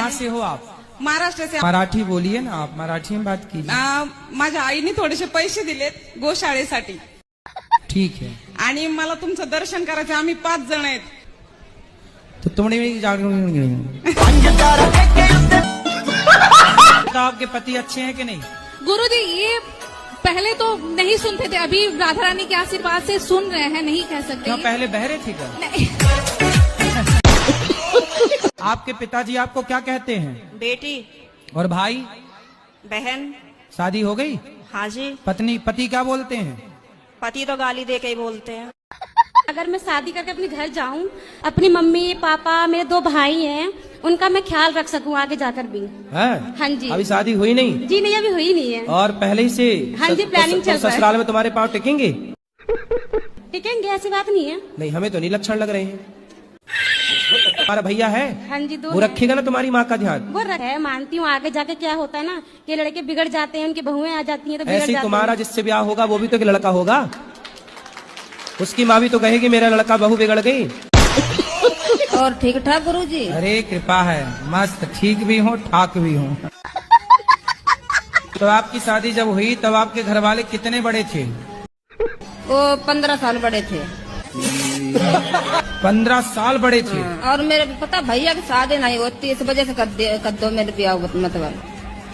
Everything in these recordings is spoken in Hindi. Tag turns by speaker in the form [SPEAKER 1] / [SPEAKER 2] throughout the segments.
[SPEAKER 1] कहाँ से हो आप?
[SPEAKER 2] महाराष्ट्र से.
[SPEAKER 1] मराठी बोलिए ना आप, मराठी में बात कीजिए.
[SPEAKER 2] माझ्या आईने थोडेसे पैसे दिलेत गोशाळेसाठी.
[SPEAKER 1] ठीक है.
[SPEAKER 2] आणि मला तुमचं दर्शन करायचं. आम्ही 5 जण आहेत.
[SPEAKER 1] तो तुमने आपके पति अच्छे हैं कि नहीं?
[SPEAKER 3] गुरुजी ये पहले तो नहीं सुनते थे, अभी राधा रानी के आशीर्वाद से सुन रहे हैं, नहीं कह सकते.
[SPEAKER 1] क्यों पहले बहरे थे क्या?
[SPEAKER 3] नहीं.
[SPEAKER 1] आपके पिताजी आपको क्या कहते हैं?
[SPEAKER 4] बेटी.
[SPEAKER 1] और भाई?
[SPEAKER 4] बहन.
[SPEAKER 1] शादी हो गई?
[SPEAKER 4] हाँ जी.
[SPEAKER 1] पति क्या बोलते हैं?
[SPEAKER 4] पति तो गाली दे के ही बोलते हैं.
[SPEAKER 5] अगर मैं शादी करके अपने घर जाऊं, अपनी मम्मी पापा मेरे 2 भाई हैं, उनका मैं ख्याल रख सकूं आगे जाकर भी.
[SPEAKER 1] है?
[SPEAKER 5] हाँ जी.
[SPEAKER 1] अभी शादी हुई नहीं?
[SPEAKER 5] जी नहीं, अभी हुई नहीं है.
[SPEAKER 1] और पहले ही से?
[SPEAKER 5] हाँ जी, प्लानिंग चल रहा है.
[SPEAKER 1] ससुराल में तुम्हारे पाँव टिकेंगे?
[SPEAKER 5] टिकेंगे, ऐसी बात नहीं है.
[SPEAKER 1] नहीं, हमें तो नहीं लक्षण लग रहे हैं. हमारा भैया है?
[SPEAKER 5] हाँ जी, 2
[SPEAKER 1] वो रखेगा ना तुम्हारी माँ का ध्यान?
[SPEAKER 5] वो है, मानती हूँ. आगे जाके क्या होता है ना कि लड़के बिगड़ जाते हैं, उनकी बहुएं आ जाती हैं तो बिगड़
[SPEAKER 1] ऐसे
[SPEAKER 5] जाते
[SPEAKER 1] तुम्हारा
[SPEAKER 5] हैं.
[SPEAKER 1] जिससे ब्याह होगा वो भी तो एक लड़का होगा. उसकी माँ भी तो कहेगी मेरा लड़का बहू बिगड़ गई.
[SPEAKER 6] और ठीक ठाक गुरुजी?
[SPEAKER 1] अरे कृपा है, मस्त ठीक भी हूँ ठाक भी हूँ. तो आपकी शादी जब हुई तब आपके घर वाले कितने बड़े थे?
[SPEAKER 6] वो 15 साल बड़े थे.
[SPEAKER 1] 15 साल बड़े थे.
[SPEAKER 6] और मेरे पता भैया की शादी नहीं होती, इस वजह से कर दो मेरे ब्याह. मतलब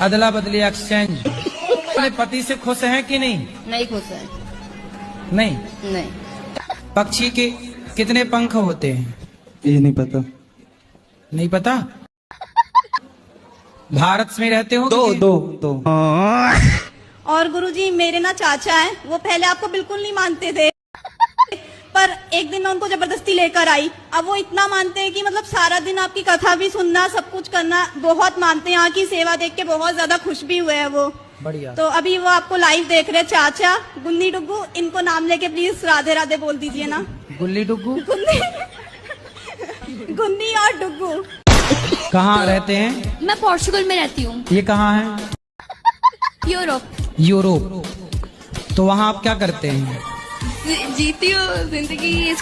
[SPEAKER 1] अदला बदली एक्सचेंज. अपने पति से खुश हैं कि नहीं?
[SPEAKER 6] नहीं खुश है.
[SPEAKER 1] नहीं.
[SPEAKER 6] नहीं.
[SPEAKER 1] पक्षी के कितने पंख होते हैं?
[SPEAKER 7] ये नहीं पता.
[SPEAKER 1] नहीं पता? भारत में रहते हो?
[SPEAKER 7] दो.
[SPEAKER 8] और गुरुजी मेरे ना चाचा हैं, वो पहले आपको बिल्कुल नहीं मानते थे, पर एक दिन मैं उनको जबरदस्ती लेकर आई. अब वो इतना मानते हैं कि मतलब सारा दिन आपकी कथा भी सुनना, सब कुछ करना, बहुत मानते हैं. यहाँ की सेवा देख के बहुत ज्यादा खुश भी हुए हैं वो.
[SPEAKER 1] बढ़िया.
[SPEAKER 8] तो अभी वो आपको लाइव देख रहे हैं. चाचा गुन्नी डुग्गू, इनको नाम लेके प्लीज राधे राधे बोल दीजिए ना.
[SPEAKER 1] गुल्ली डुग्गू?
[SPEAKER 8] गुन्नी और डुग्गू.
[SPEAKER 1] कहाँ रहते हैं?
[SPEAKER 3] मैं पोर्चुगल में रहती हूँ.
[SPEAKER 1] ये कहाँ है? यूरोप. तो वहाँ आप क्या करते हैं?
[SPEAKER 3] जीती हूँ जिंदगी.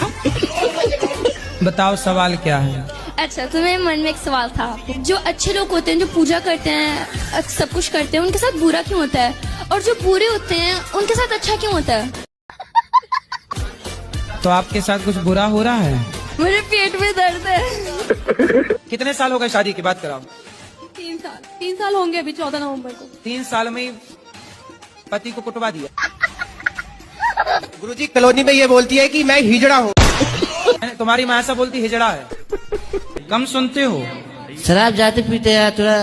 [SPEAKER 1] बताओ सवाल क्या है?
[SPEAKER 3] अच्छा, तो मेरे मन में एक सवाल था. जो अच्छे लोग होते हैं, जो पूजा करते हैं, सब कुछ करते हैं, उनके साथ बुरा क्यों होता है? और जो बुरे होते हैं उनके साथ अच्छा क्यों होता है?
[SPEAKER 1] तो आपके साथ कुछ बुरा हो रहा है?
[SPEAKER 3] मेरे पेट में दर्द है.
[SPEAKER 1] कितने साल हो गए शादी की बात कराओ?
[SPEAKER 3] 3 साल होंगे अभी 14 नवंबर को.
[SPEAKER 1] 3 साल में ही पति को कुटवा दिया.
[SPEAKER 9] गुरुजी कॉलोनी में ये बोलती है कि मैं हिजड़ा हूँ.
[SPEAKER 1] तुम्हारी माँ ऐसा बोलती हिजड़ा है. कम सुनते हो?
[SPEAKER 10] शराब जाते पीते हैं, थोड़ा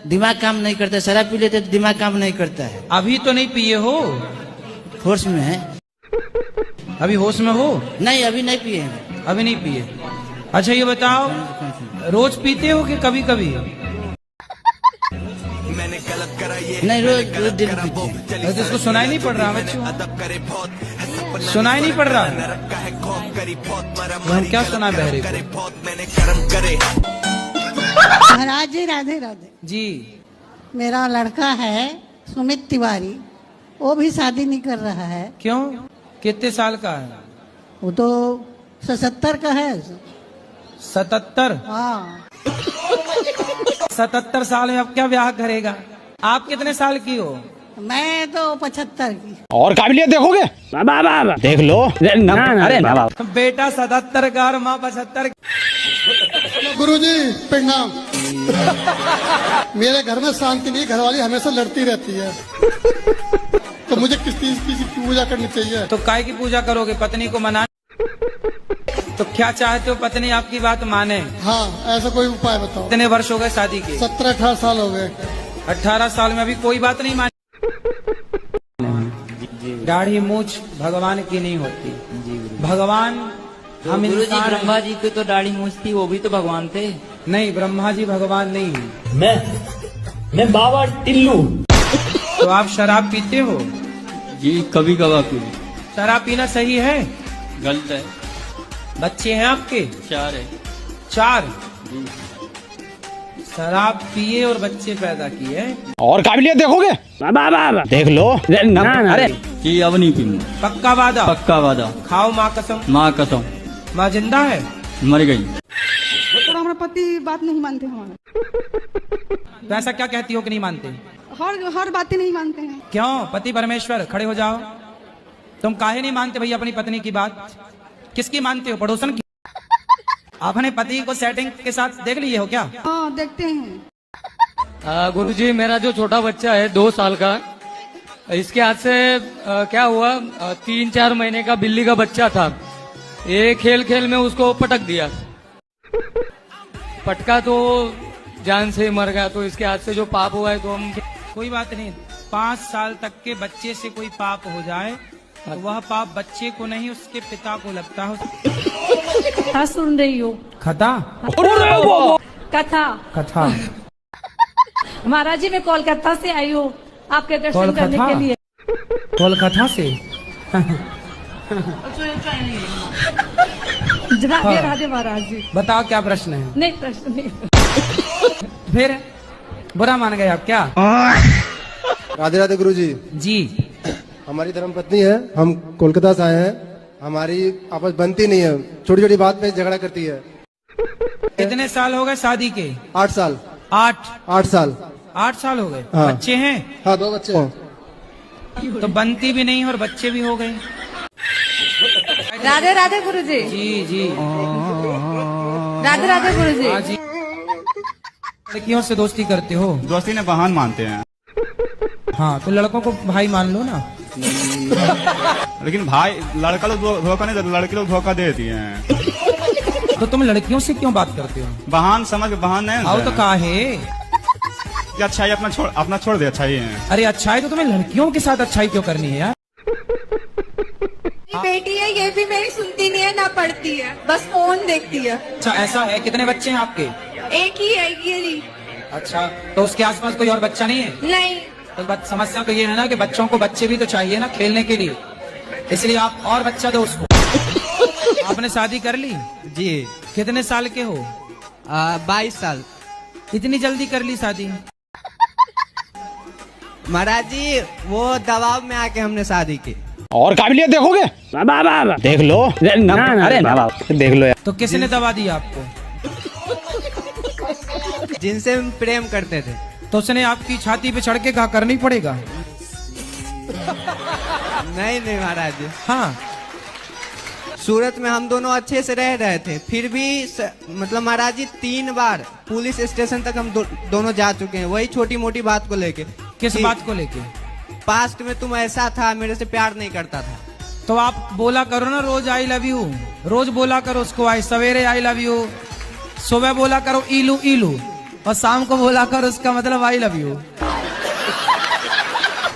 [SPEAKER 10] दिमाग काम नहीं करता. शराब पी लेते तो दिमाग काम नहीं करता है.
[SPEAKER 1] अभी तो नहीं पिए हो?
[SPEAKER 10] होश में है.
[SPEAKER 1] अभी होश में हो?
[SPEAKER 10] नहीं, अभी नहीं पिए हैं.
[SPEAKER 1] अभी नहीं पिए. अच्छा ये बताओ, रोज पीते हो कि कभी कभी?
[SPEAKER 10] नहीं, रोज दिन पीते हैं.
[SPEAKER 1] तो इसको सुनाई नहीं पड़ रहा बच्चों? सुनाई नहीं पड़ रहा? तो हम क्या सुना बहरे को?
[SPEAKER 11] महाराज जी राधे राधे
[SPEAKER 1] जी.
[SPEAKER 11] मेरा लड़का है सुमित तिवारी, वो भी शादी नहीं कर रहा है.
[SPEAKER 1] क्यों? कितने साल का है?
[SPEAKER 11] वो तो 77 का है.
[SPEAKER 1] 77?
[SPEAKER 11] हाँ.
[SPEAKER 1] 77 साल में अब क्या ब्याह करेगा? आप कितने साल की हो?
[SPEAKER 11] मैं तो 75 की.
[SPEAKER 9] और काबिलियत देखोगे? देख लो. अरे
[SPEAKER 1] बेटा 77 का और माँ 75.
[SPEAKER 12] गुरुजी प्रणाम. मेरे घर में शांति नहीं, घरवाली हमेशा लड़ती रहती है. तो मुझे किस चीज की पूजा करनी चाहिए?
[SPEAKER 1] तो काय की पूजा करोगे? पत्नी को मना. तो क्या चाहते हो पत्नी आपकी बात माने?
[SPEAKER 12] हाँ, ऐसा कोई उपाय बताओ.
[SPEAKER 1] कितने वर्ष हो गए शादी के?
[SPEAKER 12] 17-18 साल हो गए.
[SPEAKER 1] 18 साल में अभी कोई बात नहीं मानी. दाढ़ी मूछ भगवान की नहीं होती. भगवान हम इंसान.
[SPEAKER 10] ब्रह्मा जी की तो दाढ़ी मूछ थी, वो भी तो भगवान थे.
[SPEAKER 1] नहीं, ब्रह्मा जी भगवान नहीं है.
[SPEAKER 9] मैं बाबा टिल्लू.
[SPEAKER 1] तो आप शराब पीते हो?
[SPEAKER 10] जी कभी कभार पी.
[SPEAKER 1] शराब पीना सही है?
[SPEAKER 10] गलत है.
[SPEAKER 1] बच्चे हैं आपके?
[SPEAKER 10] 4 है.
[SPEAKER 1] 4? शराब पिए और बच्चे पैदा किए.
[SPEAKER 9] और काबिलियत देखोगे? देख लो. अरे
[SPEAKER 10] जी अब नहीं पीऊंगा.
[SPEAKER 1] पक्का वादा?
[SPEAKER 10] पक्का वादा.
[SPEAKER 1] खाओ माँ कसम.
[SPEAKER 10] माँ कसम.
[SPEAKER 1] माँ जिंदा है?
[SPEAKER 10] मर गई.
[SPEAKER 2] थोड़ा हमारा पति बात नहीं मानते हमारा.
[SPEAKER 1] तो ऐसा क्या कहती हो कि नहीं मानते?
[SPEAKER 8] हर बातें नहीं मानते हैं।
[SPEAKER 1] क्यों? पति परमेश्वर, खड़े हो जाओ। तुम काहे नहीं मानते भैया अपनी पत्नी की बात? किसकी मानते हो? पड़ोसन की? आपने पति को सेटिंग के साथ देख लिए हो क्या?
[SPEAKER 8] हाँ, देखते हैं।
[SPEAKER 7] गुरुजी, मेरा जो छोटा बच्चा है 2 साल का, इसके हाथ से क्या हुआ, 3-4 महीने का बिल्ली का बच्चा था। ये खेल खेल में उसको पटक दिया। पटका तो जान से मर गया। तो इसके हाथ से जो पाप हुआ है तो हम...
[SPEAKER 1] कोई बात नहीं, 5 साल तक के बच्चे से कोई पाप हो जाए तो वह पाप बच्चे को नहीं उसके पिता को लगता है।
[SPEAKER 5] कथा सुन रही हो?
[SPEAKER 1] कथा?
[SPEAKER 5] कथा
[SPEAKER 1] कथा?
[SPEAKER 5] महाराज जी, मैं कोलकाता से आई हूँ आपके दर्शन करने के लिए।
[SPEAKER 1] कोलकाता से?
[SPEAKER 5] राधे राधे महाराज जी।
[SPEAKER 1] बताओ क्या प्रश्न है?
[SPEAKER 5] नहीं, प्रश्न नहीं।
[SPEAKER 1] फिर बुरा मान गए आप क्या?
[SPEAKER 9] राधे राधे गुरुजी।
[SPEAKER 1] जी।
[SPEAKER 9] हमारी धर्मपत्नी है, हम कोलकाता से आए हैं। हमारी आपस बनती नहीं है, छोटी छोटी बात पे झगड़ा करती है।
[SPEAKER 1] कितने साल हो गए शादी के?
[SPEAKER 9] 8 साल।
[SPEAKER 1] 8
[SPEAKER 9] साल।
[SPEAKER 1] 8 साल हो गए।
[SPEAKER 9] हाँ।
[SPEAKER 1] बच्चे हैं?
[SPEAKER 9] हाँ, 2 बच्चे हैं।
[SPEAKER 1] तो बनती भी नहीं और बच्चे भी हो गए।
[SPEAKER 6] राधे राधे गुरुजी।
[SPEAKER 1] जी जी।
[SPEAKER 6] राधे राधे गुरुजी।
[SPEAKER 1] हाँ जी। लड़कियों से दोस्ती करते हो?
[SPEAKER 13] दोस्ती ने बहान मानते हैं।
[SPEAKER 1] हाँ, तो लड़कों को भाई मान लो ना।
[SPEAKER 13] लेकिन भाई, लड़का लोग धोखा नहीं देते, लड़की लोग धोखा देती हैं।
[SPEAKER 1] तो तुम लड़कियों से क्यों बात करते हो?
[SPEAKER 13] बहान समझ के बहान नहीं।
[SPEAKER 1] आओ तो काहे?
[SPEAKER 13] ये अच्छाई अपना छोड़ दे, अच्छाई है।
[SPEAKER 1] अरे अच्छाई तो तुम्हें लड़कियों के साथ अच्छाई क्यों करनी है यार?
[SPEAKER 8] बेटी है, ये भी मेरी सुनती नहीं है ना पढ़ती है, बस फोन देखती है।
[SPEAKER 1] अच्छा, ऐसा है? कितने बच्चे हैं आपके?
[SPEAKER 8] एक ही है, ये नहीं।
[SPEAKER 1] अच्छा, तो उसके आसपास कोई और बच्चा नहीं है?
[SPEAKER 8] नहीं।
[SPEAKER 1] तो समस्या तो ये है ना कि बच्चों को बच्चे भी तो चाहिए ना खेलने के लिए, इसलिए आप और बच्चा दो उसको। आपने शादी कर ली?
[SPEAKER 10] जी।
[SPEAKER 1] कितने साल के हो?
[SPEAKER 10] 22 साल।
[SPEAKER 1] इतनी जल्दी कर ली शादी?
[SPEAKER 10] महाराज जी, वो दबाव में आके हमने शादी की।
[SPEAKER 14] और काबिलियत देखोगे? देख लो। अरे देख लो यार।
[SPEAKER 1] तो किसने दबा दिया आपको?
[SPEAKER 10] जिनसे हम प्रेम करते थे।
[SPEAKER 1] तो उसने आपकी छाती पे चढ़ के कहा करनी पड़ेगा?
[SPEAKER 10] नहीं महाराज जी।
[SPEAKER 1] हाँ।
[SPEAKER 10] सूरत में हम दोनों अच्छे से रह रहे थे, फिर भी मतलब महाराज जी 3 बार पुलिस स्टेशन तक हम दोनों जा चुके हैं, वही छोटी मोटी बात को लेके।
[SPEAKER 1] किस बात को लेके?
[SPEAKER 10] पास्ट में तुम ऐसा था, मेरे से प्यार नहीं करता था।
[SPEAKER 1] तो आप बोला करो ना रोज आई लव यू, रोज बोला करो उसको। आई सवेरे आई लव यू, सुबह बोला करो इलू इलू, और शाम को बोला करो उसका मतलब I love you.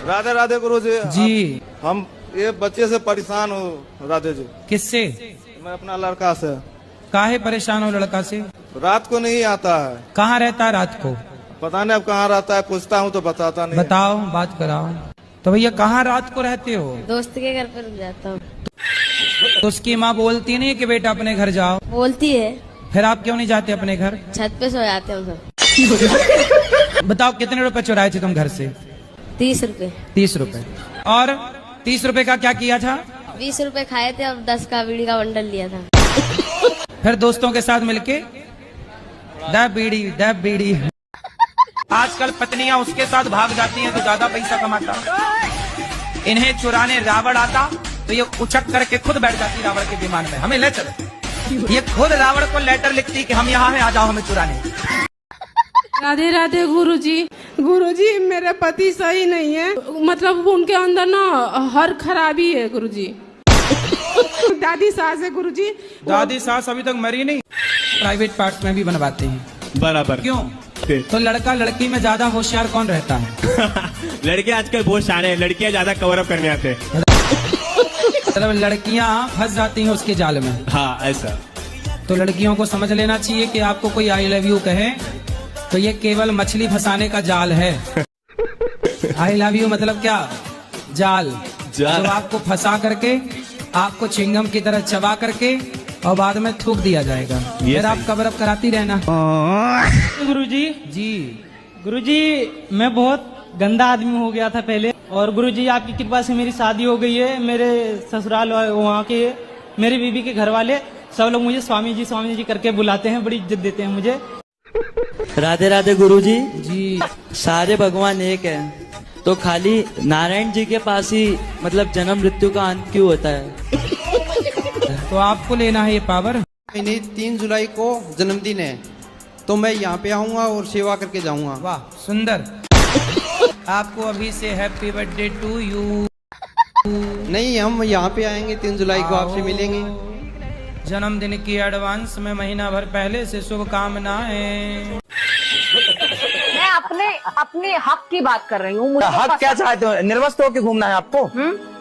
[SPEAKER 15] Radhe Radhe Guruji.
[SPEAKER 1] जी।
[SPEAKER 15] हम ये बच्चे से परेशान हो राधे जी।
[SPEAKER 1] किससे?
[SPEAKER 15] मैं अपना लड़का से।
[SPEAKER 1] काहे परेशान हो लड़का से?
[SPEAKER 15] रात को नहीं आता है।
[SPEAKER 1] कहाँ रहता है रात को?
[SPEAKER 15] पता नहीं अब कहाँ रहता है, पूछता हूँ तो बताता नहीं।
[SPEAKER 1] बताओ, बात कराओ। तो भैया कहाँ रात को रहते हो?
[SPEAKER 3] दोस्त के घर पर रुक जाता हूँ।
[SPEAKER 1] तो उसकी माँ बोलती नहीं कि बेटा अपने घर जाओ?
[SPEAKER 3] बोलती है।
[SPEAKER 1] फिर आप क्यों नहीं जाते अपने घर?
[SPEAKER 3] छत पे सो जाते हैं सब।
[SPEAKER 1] बताओ कितने रुपए चुराए थे तुम घर से?
[SPEAKER 3] 30 रुपए।
[SPEAKER 1] 30 रुपए। और 30 रुपए का क्या किया था?
[SPEAKER 3] 20 रुपए खाए थे और 10 का बीड़ी का बंडल लिया था।
[SPEAKER 1] फिर दोस्तों के साथ मिलके दब बीड़ी। आजकल पत्नियां उसके साथ भाग जाती हैं तो ज्यादा पैसा कमाता। इन्हें चुराने रावण आता तो ये उछक करके खुद बैठ जाती रावण के विमान में, हमें ले चलो। ये खुद रावण को लेटर लिखती कि हम यहाँ हैं, आ जाओ हमें चुराने।
[SPEAKER 2] राधे राधे गुरुजी। गुरुजी, मेरे पति सही नहीं है, मतलब उनके अंदर ना हर खराबी है गुरुजी। दादी सास है गुरुजी।
[SPEAKER 1] दादी सास अभी तक मरी नहीं। प्राइवेट पार्ट्स में भी बनवाते हैं।
[SPEAKER 13] बराबर।
[SPEAKER 1] क्यों? तो लड़का लड़की में ज्यादा होशियार कौन रहता है?
[SPEAKER 13] लड़के आजकल बहुत सारे हैं, लड़कियां ज्यादा कवर अप करने आते हैं।
[SPEAKER 1] मतलब लड़कियां फंस जाती हैं उसके जाल में।
[SPEAKER 13] हाँ, ऐसा।
[SPEAKER 1] तो लड़कियों को समझ लेना चाहिए कि आपको कोई आई लव यू कहे तो ये केवल मछली फंसाने का जाल है। आई लव यू मतलब क्या? जाल। जो आपको फंसा करके आपको चिंगम की तरह चबा करके और बाद में थूक दिया जाएगा। फिर आप कवर अप कराती रहना।
[SPEAKER 7] गुरुजी।
[SPEAKER 1] जी।
[SPEAKER 7] गुरुजी, मैं बहुत गंदा आदमी हो गया था पहले, और गुरुजी आपकी कृपा से मेरी शादी हो गई है। मेरे ससुराल वहाँ के, मेरी बीवी के घर वाले सब लोग मुझे स्वामी जी करके बुलाते हैं, बड़ी इज्जत देते हैं मुझे।
[SPEAKER 16] राधे राधे गुरुजी। जी सारे भगवान एक है, तो खाली नारायण जी के पास ही मतलब जन्म मृत्यु का अंत क्यों होता है?
[SPEAKER 1] तो आपको लेना है ये पावर।
[SPEAKER 10] महीने 3 जुलाई को जन्मदिन है, तो मैं यहाँ पे आऊंगा और सेवा करके जाऊंगा।
[SPEAKER 1] वाह सुंदर। आपको अभी से हैप्पी बर्थडे टू यू।
[SPEAKER 10] नहीं, हम यहाँ पे आएंगे 3 जुलाई को, आपसे मिलेंगे।
[SPEAKER 1] जन्मदिन की एडवांस में महीना भर पहले से शुभकामनाएं।
[SPEAKER 17] मैं अपने हक की बात कर रही हूँ।
[SPEAKER 14] हक क्या चाहते हो? निर्वस्त होकर घूमना है आपको?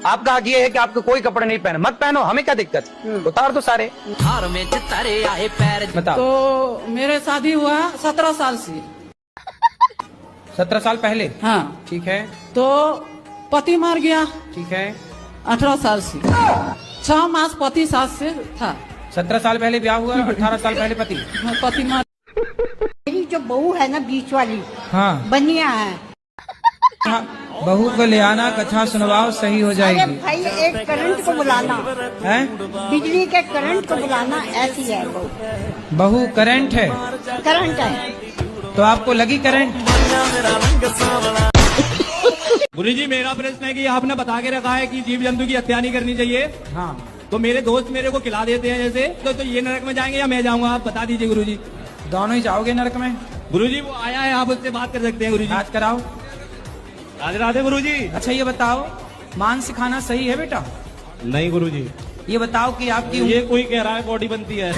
[SPEAKER 14] आपका हक ये है कि आपको कोई कपड़े नहीं पहने, मत पहनो, हमें क्या दिक्कत? उतार दो सारे।
[SPEAKER 1] बताओ।
[SPEAKER 2] तो मेरे शादी हुआ 17 साल से।
[SPEAKER 1] 17 साल पहले?
[SPEAKER 2] हाँ
[SPEAKER 1] ठीक है।
[SPEAKER 2] तो पति मर गया।
[SPEAKER 1] ठीक है।
[SPEAKER 2] 18 साल से 6 मास पति सास से था।
[SPEAKER 1] 17 साल पहले ब्याह हुआ, 18 साल पहले पति मर।
[SPEAKER 11] मेरी जो बहू है ना बीच वाली,
[SPEAKER 1] हाँ
[SPEAKER 11] बनिया है।
[SPEAKER 1] हाँ, बहू को ले आना, कथा सुनवाओ, सही हो जाएगी।
[SPEAKER 11] अरे भाई एक करंट को बुलाना
[SPEAKER 1] है,
[SPEAKER 11] बिजली के करंट को बुलाना, ऐसी है
[SPEAKER 1] बहू करंट है।
[SPEAKER 11] करंट है
[SPEAKER 1] तो आपको लगी करंट?
[SPEAKER 18] गुरुजी मेरा प्रश्न है कि आपने बता के रखा है कि जीव जंतु की हत्या नहीं करनी चाहिए।
[SPEAKER 1] हाँ।
[SPEAKER 18] तो मेरे दोस्त मेरे को खिला देते हैं जैसे, तो ये नरक में जाएंगे या मैं जाऊंगा? आप बता दीजिए गुरुजी।
[SPEAKER 1] दोनों ही जाओगे नरक में।
[SPEAKER 18] गुरुजी वो आया है, आप उससे बात कर सकते हैं गुरुजी।
[SPEAKER 1] बात कराओ।
[SPEAKER 18] राधे राधे गुरुजी।
[SPEAKER 1] अच्छा ये बताओ, मांस खाना सही है बेटा?
[SPEAKER 18] नहीं गुरुजी।
[SPEAKER 1] ये बताओ कि आपकी
[SPEAKER 18] ये कोई कह रहा है बॉडी बनती है।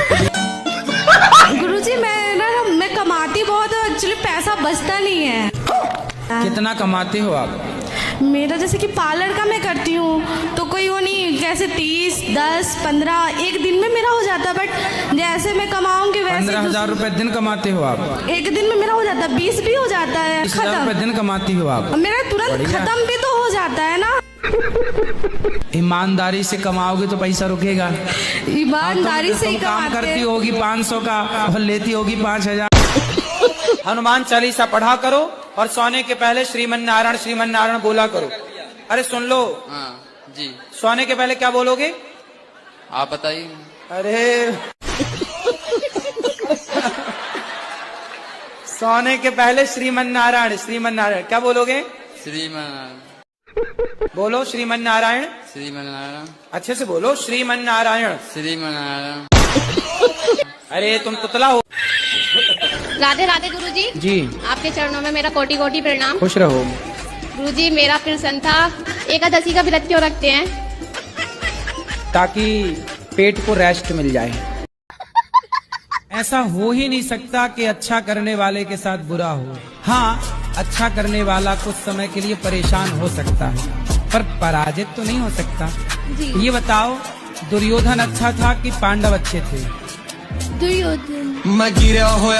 [SPEAKER 3] गुरुजी मैं कमाती बहुत है, एक्चुअली पैसा बचता नहीं है।
[SPEAKER 1] कितना कमाते हो आप?
[SPEAKER 3] मेरा जैसे कि पार्लर का मैं करती हूँ तो कोई वो नहीं, कैसे 30, 10, 15 एक दिन में मेरा हो जाता है, बट जैसे मैं कमाऊंगी वैसे
[SPEAKER 1] 15,000 रुपए दिन कमाते हो आप?
[SPEAKER 3] एक दिन में मेरा हो जाता है, 20 भी हो जाता है।
[SPEAKER 1] 20,000 रुपए दिन कमाती हो आप?
[SPEAKER 3] मेरा तुरंत खत्म भी तो हो जाता है ना।
[SPEAKER 1] ईमानदारी से कमाओगे तो पैसा रुकेगा।
[SPEAKER 3] ईमानदारी से ही
[SPEAKER 1] काम करती होगी 500 का और लेती होगी 5,000। हनुमान चालीसा पढ़ा करो और सोने के पहले श्रीमन नारायण बोला करो। अरे सुन लो।
[SPEAKER 19] हाँ जी।
[SPEAKER 1] सोने के पहले क्या बोलोगे?
[SPEAKER 19] आप बताइए।
[SPEAKER 1] अरे सोने के पहले श्रीमन नारायण क्या बोलोगे?
[SPEAKER 19] श्रीमन।
[SPEAKER 1] बोलो श्रीमन नारायण। अच्छे से बोलो श्रीमन नारायण। अरे तुम पुतला हो।
[SPEAKER 5] राधे राधे गुरुजी।
[SPEAKER 1] जी।
[SPEAKER 5] आपके चरणों में मेरा कोटि कोटि प्रणाम।
[SPEAKER 1] खुश रहो।
[SPEAKER 5] गुरुजी मेरा प्रश्न था, एकादशी का व्रत क्यों रखते हैं?
[SPEAKER 1] ताकि पेट को रेस्ट मिल जाए। ऐसा हो ही नहीं सकता कि अच्छा करने वाले के साथ बुरा हो। हाँ, अच्छा करने वाला कुछ समय के लिए परेशान हो सकता है, पर पराजित तो नहीं हो सकता। ये बताओ, दुर्योधन अच्छा था कि पांडव अच्छे थे?
[SPEAKER 3] दुर्योधन।
[SPEAKER 14] मैं गिरा होया।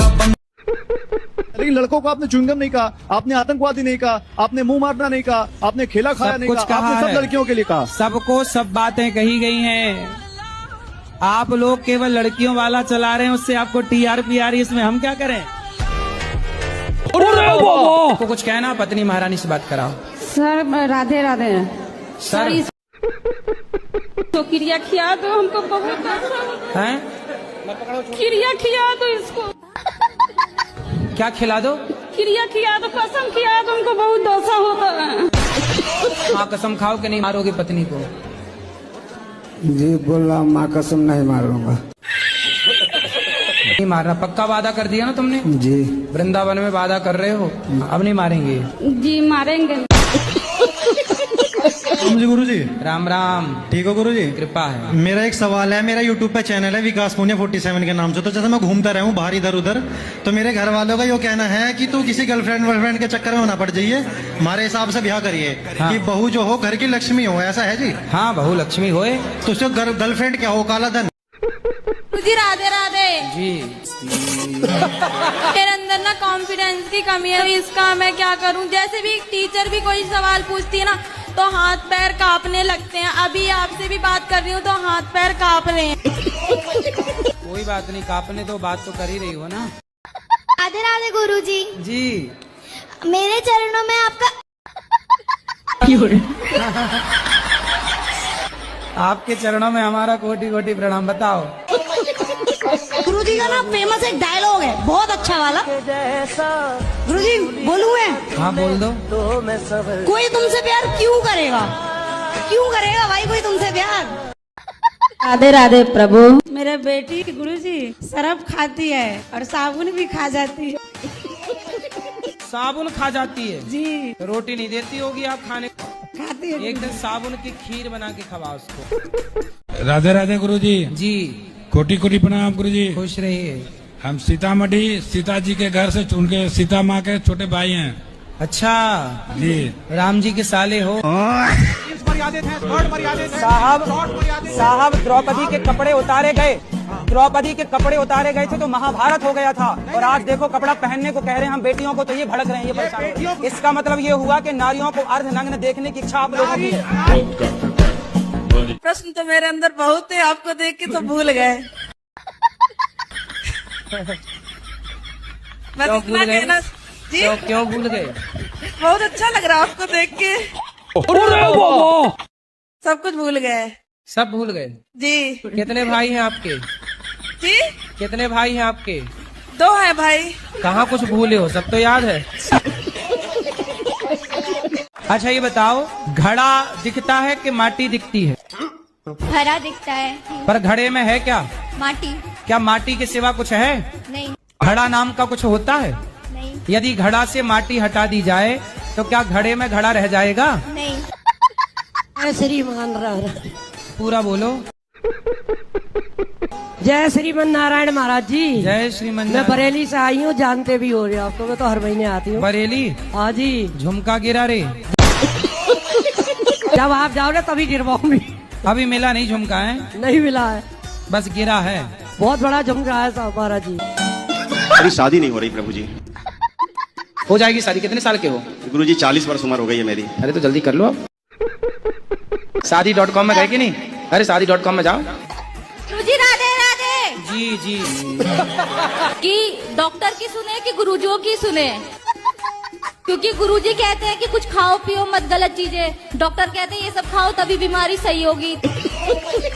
[SPEAKER 18] लेकिन लड़कों को आपने च्युइंगम नहीं कहा, आपने आतंकवादी नहीं कहा, आपने मुंह मारना नहीं कहा, आपने खेला खाया नहीं कहा, आपने सब लड़कियों के लिए कहा।
[SPEAKER 1] सबको सब बातें कही गई हैं। आप लोग केवल लड़कियों वाला चला रहे हैं, उससे आपको टीआरपी आ रही है, इसमें हम क्या करें? आपको कुछ कहना? पत्नी महारानी से बात कराओ।
[SPEAKER 2] सर राधे राधे।
[SPEAKER 1] सर
[SPEAKER 2] तो क्रिया खिया दो हमको, बहुत
[SPEAKER 1] हैं?
[SPEAKER 2] क्रिया खिया दो इसको।
[SPEAKER 1] क्या खिला दो?
[SPEAKER 2] क्रिया खिया दो, कसम खिया दो, हमको बहुत दोषा होता है।
[SPEAKER 1] हाँ कसम खाओ कि नहीं मारोगे पत्नी को?
[SPEAKER 9] जी बोल रहा हूँ, माँ कसम नहीं मारूंगा।
[SPEAKER 1] नहीं मारना पक्का वादा कर दिया ना तुमने?
[SPEAKER 9] जी।
[SPEAKER 1] वृंदावन में वादा कर रहे हो, अब नहीं मारेंगे?
[SPEAKER 2] जी मारेंगे।
[SPEAKER 18] जी गुरुजी।
[SPEAKER 1] राम राम।
[SPEAKER 18] ठीक हो गुरुजी?
[SPEAKER 1] कृपा है।
[SPEAKER 18] मेरा एक सवाल है, मेरा यूट्यूब पे चैनल है विकास पुनिया 47 के नाम से, तो जैसे मैं घूमता रहूं बाहर इधर उधर, तो मेरे घर वालों का ये कहना है कि तू किसी गर्लफ्रेंड के चक्कर में ना पड़ जाइए, हमारे हिसाब से ब्याह करिए। हाँ। कि बहू जो हो घर की लक्ष्मी हो, ऐसा है जी?
[SPEAKER 1] हाँ बहू लक्ष्मी होए।
[SPEAKER 18] तो उसको गर्लफ्रेंड क्या हो? काला धन।
[SPEAKER 5] जी राधे राधे।
[SPEAKER 1] जी।
[SPEAKER 5] मेरे अंदर ना कॉन्फिडेंस की कमी है, इसका मैं क्या करूं? जैसे भी टीचर भी कोई सवाल पूछती है ना तो हाथ पैर कांपने लगते हैं। अभी आपसे भी बात कर रही हूँ तो हाथ पैर कांप रहे हैं।
[SPEAKER 1] कोई बात नहीं, कांपने तो बात तो कर ही रही हो ना।
[SPEAKER 3] राधे राधे गुरुजी।
[SPEAKER 1] जी।
[SPEAKER 3] मेरे चरणों में आपका
[SPEAKER 1] आपके चरणों में हमारा कोटि कोटि प्रणाम। बताओ
[SPEAKER 20] गुरुजी का ना फेमस एक डायलॉग है, बहुत अच्छा वाला। गुरुजी बोलूं मैं?
[SPEAKER 1] हाँ बोल दो।
[SPEAKER 20] कोई तुमसे प्यार क्यों करेगा? क्यों करेगा भाई कोई तुमसे प्यार?
[SPEAKER 2] राधे राधे प्रभु। मेरे बेटी गुरुजी शराब खाती है और साबुन भी खा जाती है।
[SPEAKER 1] साबुन खा जाती है
[SPEAKER 2] जी।
[SPEAKER 1] तो रोटी नहीं देती होगी आप खाने?
[SPEAKER 2] खाती है।
[SPEAKER 1] एक दिन साबुन की खीर बना के खवा उसको।
[SPEAKER 21] राधे राधे गुरुजी।
[SPEAKER 1] जी
[SPEAKER 21] कोटि कोटि प्रणाम गुरुजी।
[SPEAKER 1] खुश रहिए।
[SPEAKER 21] हम सीतामढ़ी सीता जी के घर से चुन के सीता माँ के छोटे भाई हैं।
[SPEAKER 1] अच्छा
[SPEAKER 21] जी।
[SPEAKER 1] राम जी के साले हो।
[SPEAKER 14] साहब द्रौपदी के कपड़े उतारे गए, द्रौपदी के कपड़े उतारे गए थे तो महाभारत हो गया था, और आज देखो कपड़ा पहनने को कह रहे हैं हम बेटियों को, तो ये भड़क रहे हैं, ये परेशान हैं। इसका मतलब ये हुआ कि नारियों को अर्धनग्न देखने की इच्छा आप लोगों की है।
[SPEAKER 2] प्रश्न तो मेरे अंदर बहुत है, आपको देख के तो भूल गए।
[SPEAKER 1] क्यों भूल गए? क्यों भूल गए?
[SPEAKER 2] बहुत अच्छा लग रहा है आपको देख के। सब कुछ भूल गए।
[SPEAKER 1] सब भूल गए
[SPEAKER 2] जी।
[SPEAKER 1] कितने भाई हैं आपके?
[SPEAKER 2] जी
[SPEAKER 1] कितने भाई हैं आपके?
[SPEAKER 2] 2 है भाई।
[SPEAKER 1] कहाँ कुछ भूले हो? सब तो याद है। अच्छा ये बताओ, घड़ा दिखता है कि माटी दिखती है?
[SPEAKER 3] हरा दिखता है।
[SPEAKER 1] पर घड़े में है क्या?
[SPEAKER 3] माटी।
[SPEAKER 1] क्या माटी के सिवा कुछ है?
[SPEAKER 3] नहीं।
[SPEAKER 1] घड़ा नाम का कुछ होता है?
[SPEAKER 3] नहीं।
[SPEAKER 1] यदि घड़ा से माटी हटा दी जाए तो क्या घड़े में घड़ा रह जाएगा?
[SPEAKER 3] नहीं।
[SPEAKER 20] श्रीमान
[SPEAKER 1] पूरा बोलो।
[SPEAKER 20] जय श्रीमन नारायण महाराज जी।
[SPEAKER 1] जय श्रीमन।
[SPEAKER 20] मैं बरेली से आई हूँ, जानते भी हो रहे हो आपको, मैं तो हर महीने आती हूँ।
[SPEAKER 1] बरेली?
[SPEAKER 20] हाँ जी।
[SPEAKER 1] झुमका गिरा रे।
[SPEAKER 20] जब आप जाओ ना तभी गिरवाऊंगी।
[SPEAKER 1] अभी मिला नहीं झुमका है?
[SPEAKER 20] नहीं मिला है,
[SPEAKER 1] बस गिरा है।
[SPEAKER 20] बहुत बड़ा झुमका है साहब महाराज जी।
[SPEAKER 22] अभी शादी नहीं हो रही प्रभु जी।
[SPEAKER 1] हो जाएगी शादी। कितने साल के हो?
[SPEAKER 22] गुरु जी 40 वर्ष उम्र हो गई है मेरी।
[SPEAKER 1] अरे तो जल्दी कर लो अब। शादी.com में गए कि नहीं? अरे शादी.com में जाओ।
[SPEAKER 3] गुरुजी राधे राधे।
[SPEAKER 1] जी जी।
[SPEAKER 3] कि डॉक्टर की सुने कि गुरुजियों की सुने? क्योंकि गुरुजी कहते हैं कि कुछ खाओ पियो मत गलत चीजें, डॉक्टर कहते हैं ये सब खाओ तभी बीमारी सही होगी।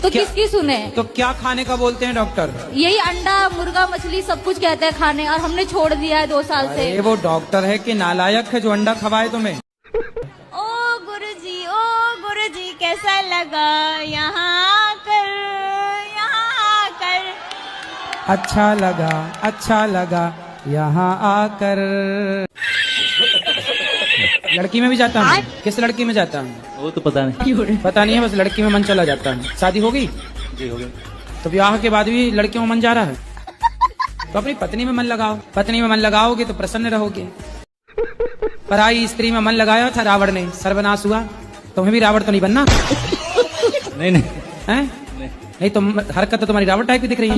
[SPEAKER 3] तो किसकी सुने?
[SPEAKER 1] तो क्या खाने का बोलते हैं डॉक्टर?
[SPEAKER 3] यही अंडा मुर्गा मछली सब कुछ कहते हैं खाने, और हमने छोड़ दिया है 2 साल से।
[SPEAKER 1] वो डॉक्टर है कि नालायक है जो अंडा खवाए तुम्हें?
[SPEAKER 5] ओ गुरुजी कैसा लगा यहाँ आकर, यहाँ आकर?
[SPEAKER 1] अच्छा लगा यहाँ आकर। लड़की में भी जाता हूँ। किस लड़की में जाता हूँ?
[SPEAKER 16] वो तो पता नहीं।
[SPEAKER 1] पता नहीं है, बस लड़की में मन चला जाता है। शादी हो गई?
[SPEAKER 16] जी हो गई।
[SPEAKER 1] तो ब्याह के बाद भी लड़कियों में मन जा रहा है? तो अपनी पत्नी में मन लगाओ। पत्नी में मन लगाओगे तो प्रसन्न रहोगे। पराई स्त्री में मन लगाया था रावण ने, सर्वनाश हुआ। तुम्हें भी रावण तो नहीं बनना?
[SPEAKER 16] नहीं।
[SPEAKER 1] हैं? नहीं तो हरकत तो तुम्हारी रावण टाइप की दिख रही है।